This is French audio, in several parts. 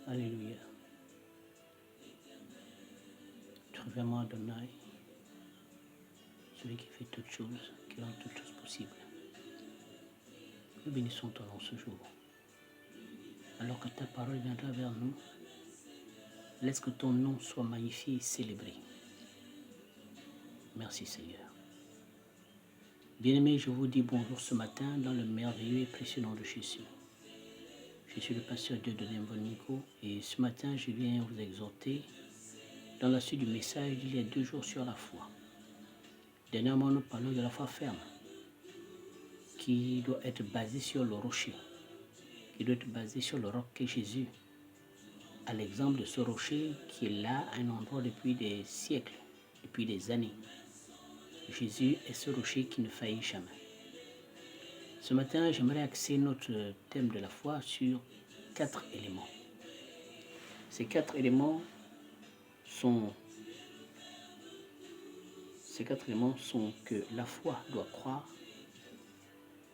Alléluia. Tu es vraiment Adonai, celui qui fait toutes choses, qui rend toutes choses possibles. Nous bénissons ton nom ce jour. Alors que ta parole viendra vers nous, laisse que ton nom soit magnifié et célébré. Merci Seigneur. Bien-aimés, je vous dis bonjour ce matin dans le merveilleux et précieux nom de Jésus. Je suis le pasteur Dieudonné Mbonico et ce matin je viens vous exhorter dans la suite du message d'il y a 2 jours sur la foi. Dernièrement, nous parlons de la foi ferme qui doit être basée sur le rocher, qui doit être basée sur le roc qu'est Jésus. À l'exemple de ce rocher qui est là à un endroit depuis des siècles, depuis des années. Jésus est ce rocher qui ne faillit jamais. Ce matin, j'aimerais axer notre thème de la foi sur 4 éléments. Ces 4 éléments sont que la foi doit croire,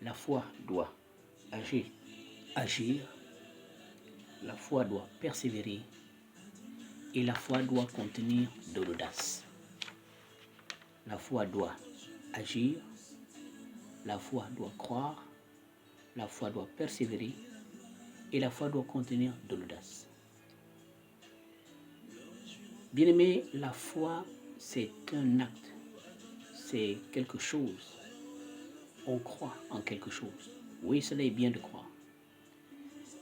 la foi doit agir, la foi doit persévérer et la foi doit contenir de l'audace. La foi doit agir, la foi doit croire, la foi doit persévérer et la foi doit contenir de l'audace. Bien-aimé, la foi, c'est un acte, c'est quelque chose. On croit en quelque chose. Oui, cela est bien de croire.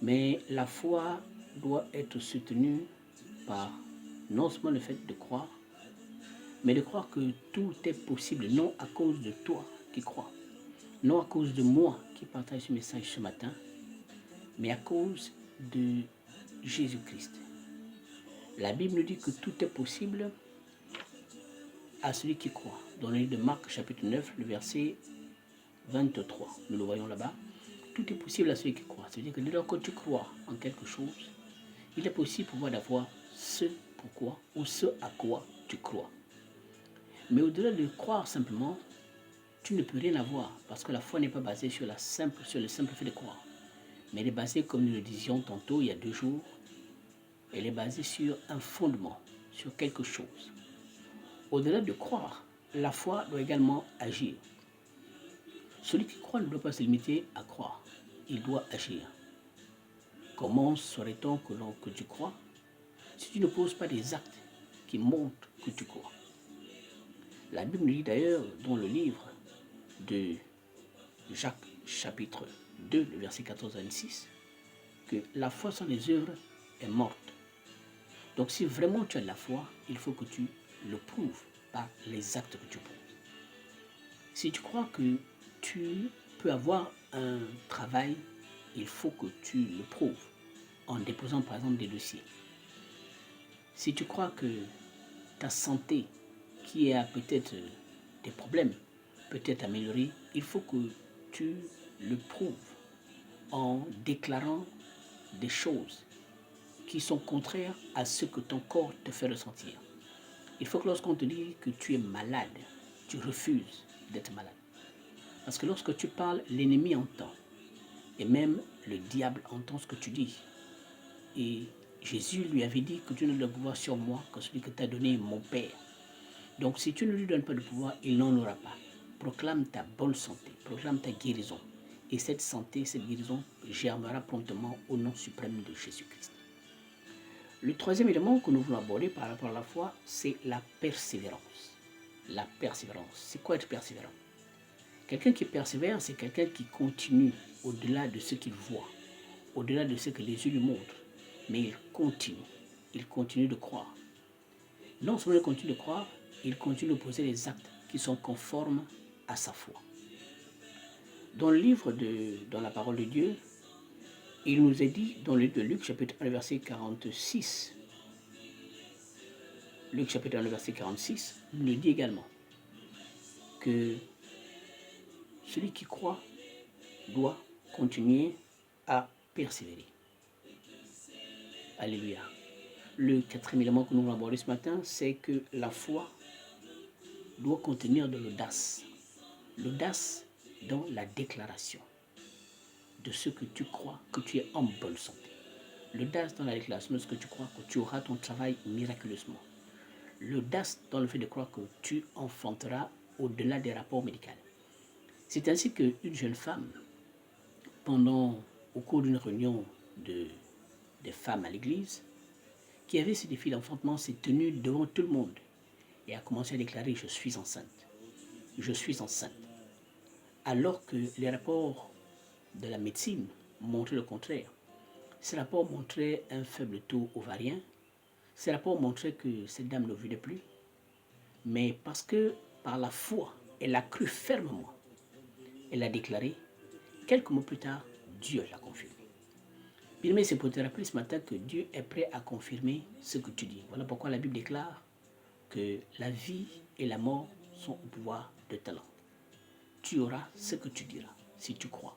Mais la foi doit être soutenue par non seulement le fait de croire, mais de croire que tout est possible, non à cause de toi qui crois, non à cause de moi qui partage ce message ce matin, mais à cause de Jésus-Christ. La Bible nous dit que tout est possible à celui qui croit. Dans le livre de Marc, chapitre 9, le verset 23, nous le voyons là-bas. Tout est possible à celui qui croit. C'est-à-dire que dès lors que tu crois en quelque chose, il est possible pour toi d'avoir ce pourquoi ou ce à quoi tu crois. Mais au-delà de croire simplement, tu ne peux rien avoir parce que la foi n'est pas basée sur le simple fait de croire. Mais elle est basée, comme nous le disions tantôt il y a 2 jours, elle est basée sur un fondement, sur quelque chose. Au-delà de croire, la foi doit également agir. Celui qui croit ne doit pas se limiter à croire, il doit agir. Comment saurait-on que tu crois si tu ne poses pas des actes qui montrent que tu crois? La Bible nous dit d'ailleurs dans le livre de Jacques chapitre 2, le verset 14 à 26, que la foi sans les œuvres est morte. Donc si vraiment tu as de la foi, il faut que tu le prouves par les actes que tu poses. Si tu crois que tu peux avoir un travail, il faut que tu le prouves en déposant par exemple des dossiers. Si tu crois que ta santé, qui a peut-être des problèmes, peut être améliorée, il faut que tu le prouves en déclarant des choses qui sont contraires à ce que ton corps te fait ressentir. Il faut que lorsqu'on te dit que tu es malade, tu refuses d'être malade. Parce que lorsque tu parles, l'ennemi entend. Et même le diable entend ce que tu dis. Et Jésus lui avait dit que tu ne dois pouvoir sur moi que celui que t'a donné mon Père. Donc si tu ne lui donnes pas de pouvoir, il n'en aura pas. Proclame ta bonne santé, proclame ta guérison. Et cette santé, cette guérison germera promptement au nom suprême de Jésus-Christ. Le troisième élément que nous voulons aborder par rapport à la foi, c'est la persévérance. La persévérance. C'est quoi être persévérant? Quelqu'un qui persévère, c'est quelqu'un qui continue au-delà de ce qu'il voit, au-delà de ce que les yeux lui montrent. Mais il continue de croire. Non seulement il continue de croire, il continue de poser des actes qui sont conformes à sa foi. Dans le livre dans la parole de Dieu, il nous est dit, dans le livre de Luc, chapitre 1, verset 46, Luc, chapitre 1, verset 46, il nous dit également que celui qui croit doit continuer à persévérer. Alléluia. Le quatrième élément que nous allons aborder ce matin, c'est que la foi doit contenir de l'audace. L'audace dans la déclaration de ce que tu crois, que tu es en bonne santé. L'audace dans la déclaration de ce que tu crois que tu auras ton travail miraculeusement. L'audace dans le fait de croire que tu enfanteras au-delà des rapports médicaux. C'est ainsi qu'une jeune femme, au cours d'une réunion des femmes à l'église, qui avait ce défi d'enfantement, s'est tenue devant tout le monde et a commencé à déclarer « Je suis enceinte. Je suis enceinte ». Alors que les rapports de la médecine montraient le contraire. Ces rapports montraient un faible taux ovarien. Ces rapports montraient que cette dame ne voulait plus. Mais parce que par la foi, elle a cru fermement, elle a déclaré, quelques mots plus tard, Dieu l'a confirmé. Bien-aimé, c'est pour te rappeler ce matin que Dieu est prêt à confirmer ce que tu dis. Voilà pourquoi la Bible déclare que la vie et la mort sont au pouvoir de ta langue. Tu auras ce que tu diras si tu crois.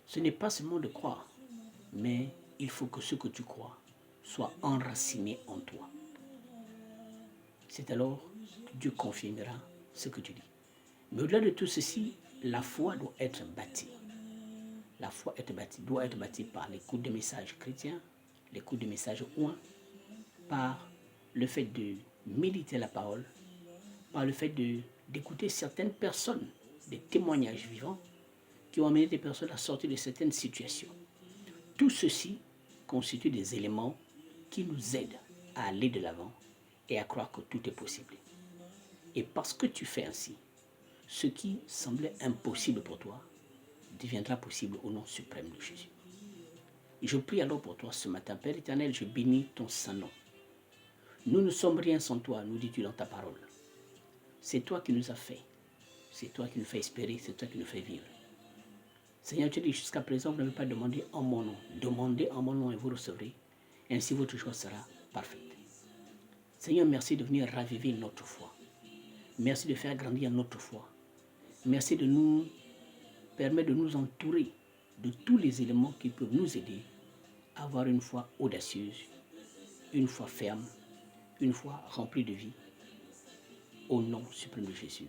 Ce n'est pas seulement de croire, mais il faut que ce que tu crois soit enraciné en toi. C'est alors que Dieu confirmera ce que tu dis. Mais au-delà de tout ceci, la foi doit être bâtie. La foi doit être bâtie par l'écoute des messages chrétiens, l'écoute des messages ouins, par le fait de méditer la parole, par le fait d'écouter certaines personnes, des témoignages vivants qui ont amené des personnes à sortir de certaines situations. Tout ceci constitue des éléments qui nous aident à aller de l'avant et à croire que tout est possible. Et parce que tu fais ainsi, ce qui semblait impossible pour toi deviendra possible au nom suprême de Jésus. Et je prie alors pour toi ce matin, Père éternel, je bénis ton saint nom. Nous ne sommes rien sans toi, nous dis-tu dans ta parole. C'est toi qui nous as fait, c'est toi qui nous fais espérer, c'est toi qui nous fais vivre. Seigneur, tu dis jusqu'à présent, vous n'avez pas demandé en mon nom. Demandez en mon nom et vous recevrez. Ainsi votre choix sera parfaite. Seigneur, merci de venir raviver notre foi. Merci de faire grandir notre foi. Merci de nous permettre de nous entourer de tous les éléments qui peuvent nous aider à avoir une foi audacieuse, une foi ferme, une foi remplie de vie. Au nom suprême de Jésus.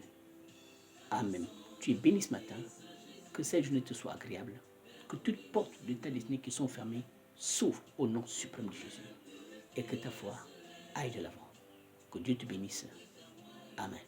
Amen. Tu es béni ce matin. Que cette journée te soit agréable. Que toutes portes de ta destinée qui sont fermées s'ouvrent au nom suprême de Jésus. Et que ta foi aille de l'avant. Que Dieu te bénisse. Amen.